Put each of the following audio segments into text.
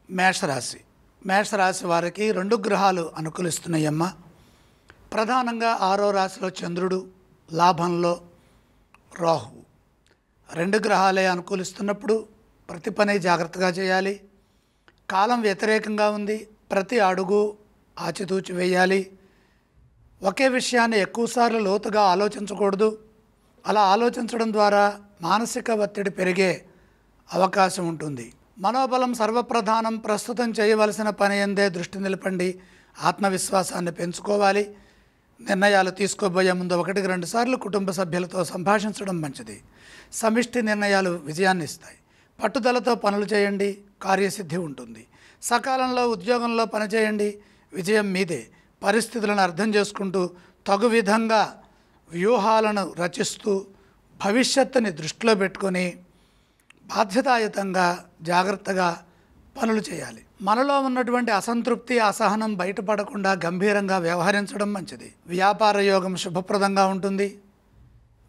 మేషరాశి మేషరాశి వారికి 2 గ్రహాలు అనుకూలిస్తున్నాయమ్మా. ప్రధానంగా 6వ రాశిలో చంద్రుడు, లాభంలో రాహువు. 2 గ్రహాలే అనుకూలిస్తున్నప్పుడు ప్రతి పని జాగ్రత్తగా చేయాలి. కాలం వ్యతిరేకంగా ఉంది, ప్రతి అడుగు ఆచితూచి వేయాలి. ఒకే విషయాన్ని ఎక్కువసార్లు లోతుగా ఆలోచించకూడదు. అలా ఆలోచించడం ద్వారా మానసిక ఒత్తిడి పెరిగే అవకాశం ఉంటుంది. మనోబలం సర్వప్రధానం. ప్రస్తుతం చేయవలసిన పని ఎందే దృష్టి నిలపండి. ఆత్మవిశ్వాసాన్ని పెంచుకోవాలి. నిర్ణయాలు తీసుకోబోయే ముందు 1-2 సార్లు కుటుంబ సభ్యులతో సంభాషించడం మంచిది. సమిష్టి నిర్ణయాలు విజయాన్ని ఇస్తాయి. పట్టుదలతో పనులు చేయండి, కార్యసిద్ధి ఉంటుంది. సకాలంలో ఉద్యోగంలో పనిచేయండి, విజయం మీదే. పరిస్థితులను అర్థం చేసుకుంటూ తగు విధంగా వ్యూహాలను రచిస్తూ భవిష్యత్తుని దృష్టిలో పెట్టుకొని బాధ్యతాయుతంగా జాగ్రత్తగా పనులు చేయాలి. మనలో ఉన్నటువంటి అసంతృప్తి, అసహనం బయటపడకుండా గంభీరంగా వ్యవహరించడం మంచిది. వ్యాపార యోగం శుభప్రదంగా ఉంటుంది.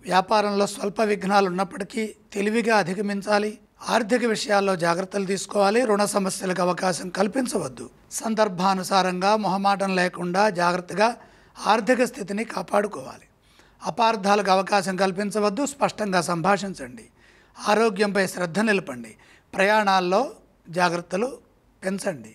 వ్యాపారంలో స్వల్ప విఘ్నాలు ఉన్నప్పటికీ తెలివిగా అధిగమించాలి. ఆర్థిక విషయాల్లో జాగ్రత్తలు తీసుకోవాలి. రుణ సమస్యలకు అవకాశం కల్పించవద్దు. సందర్భానుసారంగా మొహమాటం లేకుండా జాగ్రత్తగా ఆర్థిక స్థితిని కాపాడుకోవాలి. అపార్థాలకు అవకాశం కల్పించవద్దు. స్పష్టంగా సంభాషించండి. ఆరోగ్యంపై శ్రద్ధ నిలపండి. ప్రయాణాల్లో జాగ్రత్తలు పెంచండి.